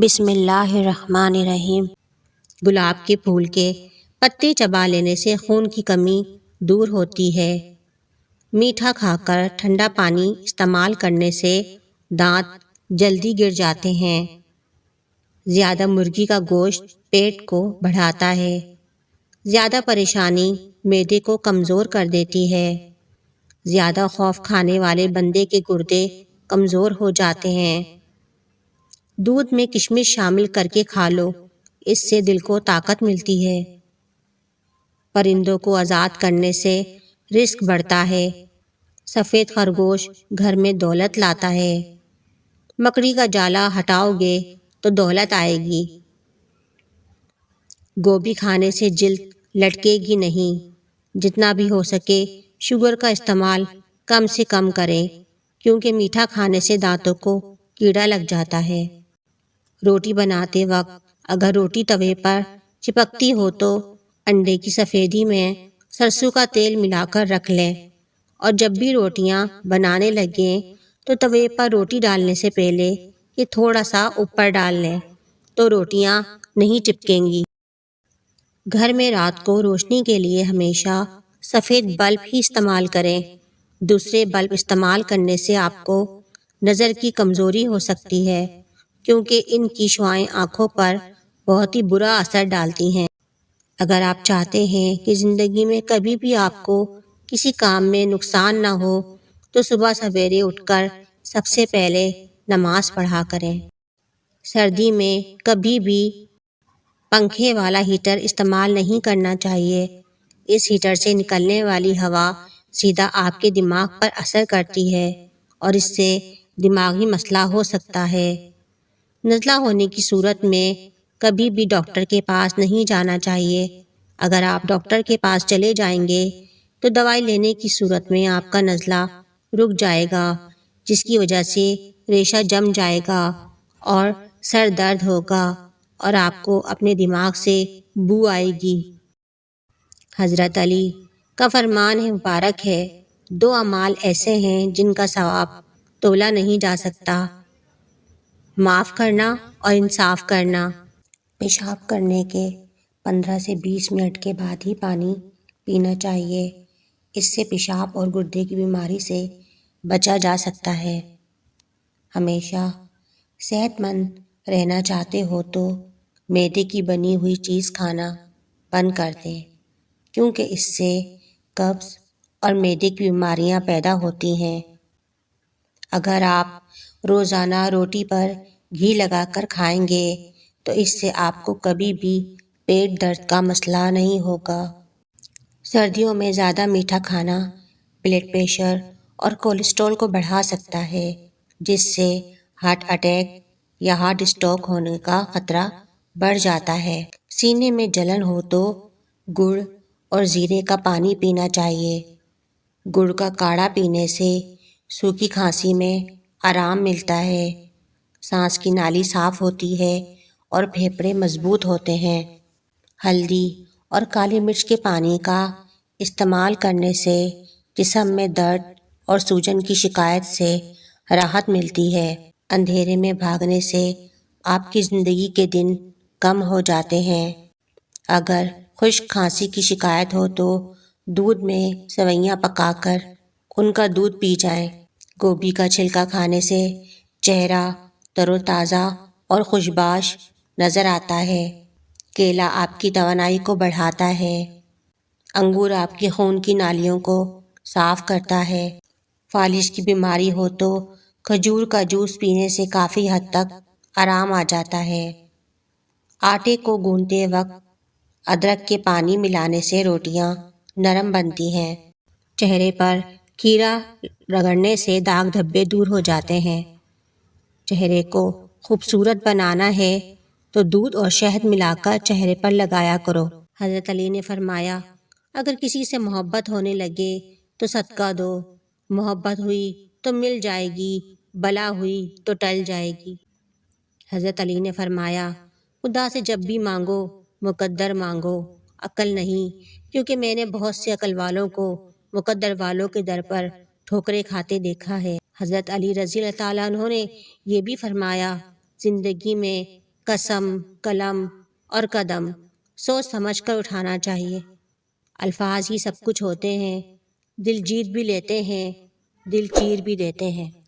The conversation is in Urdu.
بسم اللہ الرحمن الرحیم۔ گلاب کے پھول کے پتے چبا لینے سے خون کی کمی دور ہوتی ہے۔ میٹھا کھا کر ٹھنڈا پانی استعمال کرنے سے دانت جلدی گر جاتے ہیں۔ زیادہ مرغی کا گوشت پیٹ کو بڑھاتا ہے۔ زیادہ پریشانی معدے کو کمزور کر دیتی ہے۔ زیادہ خوف کھانے والے بندے کے گردے کمزور ہو جاتے ہیں۔ دودھ میں کشمش شامل کر کے کھا لو، اس سے دل کو طاقت ملتی ہے۔ پرندوں کو آزاد کرنے سے رزق بڑھتا ہے۔ سفید خرگوش گھر میں دولت لاتا ہے۔ مکڑی کا جالا ہٹاؤ گے تو دولت آئے گی۔ گوبھی کھانے سے جلد لٹکے گی نہیں۔ جتنا بھی ہو سکے شوگر کا استعمال کم سے کم کریں، کیونکہ میٹھا کھانے سے دانتوں کو کیڑا لگ جاتا ہے۔ روٹی بناتے وقت اگر روٹی توے پر چپکتی ہو تو انڈے کی سفیدی میں سرسوں کا تیل ملا کر رکھ لیں، اور جب بھی روٹیاں بنانے لگیں تو توے پر روٹی ڈالنے سے پہلے یہ تھوڑا سا اوپر ڈال لیں تو روٹیاں نہیں چپکیں گی۔ گھر میں رات کو روشنی کے لیے ہمیشہ سفید بلب ہی استعمال کریں۔ دوسرے بلب استعمال کرنے سے آپ کو نظر کی کمزوری ہو سکتی ہے، کیونکہ ان کی شعاعیں آنکھوں پر بہت ہی برا اثر ڈالتی ہیں۔ اگر آپ چاہتے ہیں کہ زندگی میں کبھی بھی آپ کو کسی کام میں نقصان نہ ہو تو صبح سویرے اٹھ کر سب سے پہلے نماز پڑھا کریں۔ سردی میں کبھی بھی پنکھے والا ہیٹر استعمال نہیں کرنا چاہیے۔ اس ہیٹر سے نکلنے والی ہوا سیدھا آپ کے دماغ پر اثر کرتی ہے اور اس سے دماغی مسئلہ ہو سکتا ہے۔ نزلہ ہونے کی صورت میں کبھی بھی ڈاکٹر کے پاس نہیں جانا چاہیے۔ اگر آپ ڈاکٹر کے پاس چلے جائیں گے تو دوائی لینے کی صورت میں آپ کا نزلہ رک جائے گا، جس کی وجہ سے ریشہ جم جائے گا اور سر درد ہوگا اور آپ کو اپنے دماغ سے بو آئے گی۔ حضرت علی کا فرمان مبارک ہے، 2 اعمال ایسے ہیں جن کا ثواب تولا نہیں جا سکتا: معاف کرنا اور انصاف کرنا۔ پیشاب کرنے کے 15 سے 20 منٹ کے بعد ہی پانی پینا چاہیے۔ اس سے پیشاب اور گردے کی بیماری سے بچا جا سکتا ہے۔ ہمیشہ صحت مند رہنا چاہتے ہو تو میدے کی بنی ہوئی چیز کھانا بند کر دیں، کیونکہ اس سے قبض اور معدے کی بیماریاں پیدا ہوتی ہیں۔ اگر آپ روزانہ روٹی پر گھی لگا کر کھائیں گے تو اس سے آپ کو کبھی بھی پیٹ درد کا مسئلہ نہیں ہوگا۔ سردیوں میں زیادہ میٹھا کھانا بلڈ پریشر اور کولیسٹرول کو بڑھا سکتا ہے، جس سے ہارٹ اٹیک یا ہارٹ اسٹروک ہونے کا خطرہ بڑھ جاتا ہے۔ سینے میں جلن ہو تو گڑ اور زیرے کا پانی پینا چاہیے۔ گڑ کا کاڑھا پینے سے سوکھی کھانسی میں آرام ملتا ہے، سانس کی نالی صاف ہوتی ہے اور پھیپھڑے مضبوط ہوتے ہیں۔ ہلدی اور کالی مرچ کے پانی کا استعمال کرنے سے جسم میں درد اور سوجن کی شکایت سے راحت ملتی ہے۔ اندھیرے میں بھاگنے سے آپ کی زندگی کے دن کم ہو جاتے ہیں۔ اگر خشک کھانسی کی شکایت ہو تو دودھ میں سوئیاں پکا کر ان کا دودھ پی جائیں۔ گوبھی کا چھلکا کھانے سے چہرہ تر و تازہ اور خوشباش نظر آتا ہے۔ کیلا آپ کی توانائی کو بڑھاتا ہے۔ انگور آپ کے خون کی نالیوں کو صاف کرتا ہے۔ فالج کی بیماری ہو تو کھجور کا جوس پینے سے کافی حد تک آرام آ جاتا ہے۔ آٹے کو گوندتے وقت ادرک کے پانی ملانے سے روٹیاں نرم بنتی ہیں۔ چہرے پر کھیرا رگڑنے سے داغ دھبے دور ہو جاتے ہیں۔ چہرے کو خوبصورت بنانا ہے تو دودھ اور شہد ملا کر چہرے پر لگایا کرو۔ حضرت علی نے فرمایا، اگر کسی سے محبت ہونے لگے تو صدقہ دو، محبت ہوئی تو مل جائے گی، بلا ہوئی تو ٹل جائے گی۔ حضرت علی نے فرمایا، خدا سے جب بھی مانگو مقدر مانگو، عقل نہیں، کیونکہ میں نے بہت سے عقل والوں کو مقدر والوں کے در پر ٹھوکریں کھاتے دیکھا ہے۔ حضرت علی رضی اللہ تعالیٰ عنہ نے یہ بھی فرمایا، زندگی میں قسم، قلم اور قدم سوچ سمجھ کر اٹھانا چاہیے۔ الفاظ ہی سب کچھ ہوتے ہیں، دل جیت بھی لیتے ہیں، دل چیر بھی دیتے ہیں۔